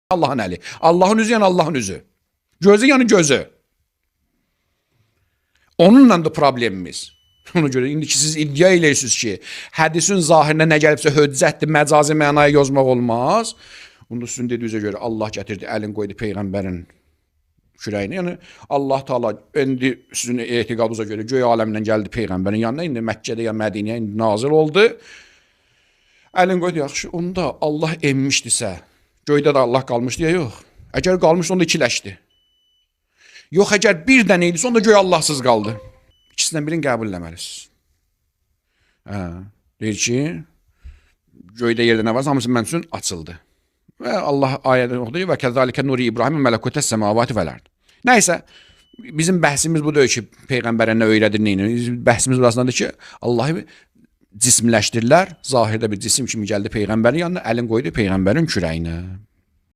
Allahın əli. Allahın üzü yəni Allahın üzü. Gözü yəni gözü. Onunla da problemimiz. Ona görə indi ki siz iddia eləyirsiniz ki, hədisin zahirinə nə gəlibsə höccətdir, məcazi mənaya yozmaq olmaz. Bunu sizin dediyinizə görə Allah gətirdi, əlin qoydu peyğəmbərin kürəyini. Yəni Allah Taala indi sizin etiqadınıza görə göy aləmindən gəldi peyğəmbərin yanına, indi Məkkədə ya Mədinəyə indi nazil oldu. Əlin qoydu, yaxşı, onda Allah emmişdisə, göydə də Allah qalmışdı ya yox. Əgər qalmışdı, onda ikiləşdi. Yox, əgər bir dənə idisə, onda göy Allahsız qaldı. İkisindən birini qəbul eləməlisiniz. Deyir ki, göydə yerdə nə varsa, hamısı mən üçün açıldı. Və Allah ayədə oxudu və kəzzalikə nuri İbrahim mələkutəs səmavati vəl-ard. Nəysə, bizim bəhsimiz bu deyil ki, peyğəmbərə nə öyrədir, nə edir. Bəhsimiz burasındadır ki, Allahı cismləşdirilər, zahirdə bir cisim kimi gəldi peyğəmbərin yanına, əlin qoydu peyğəmbərin kürəyinə.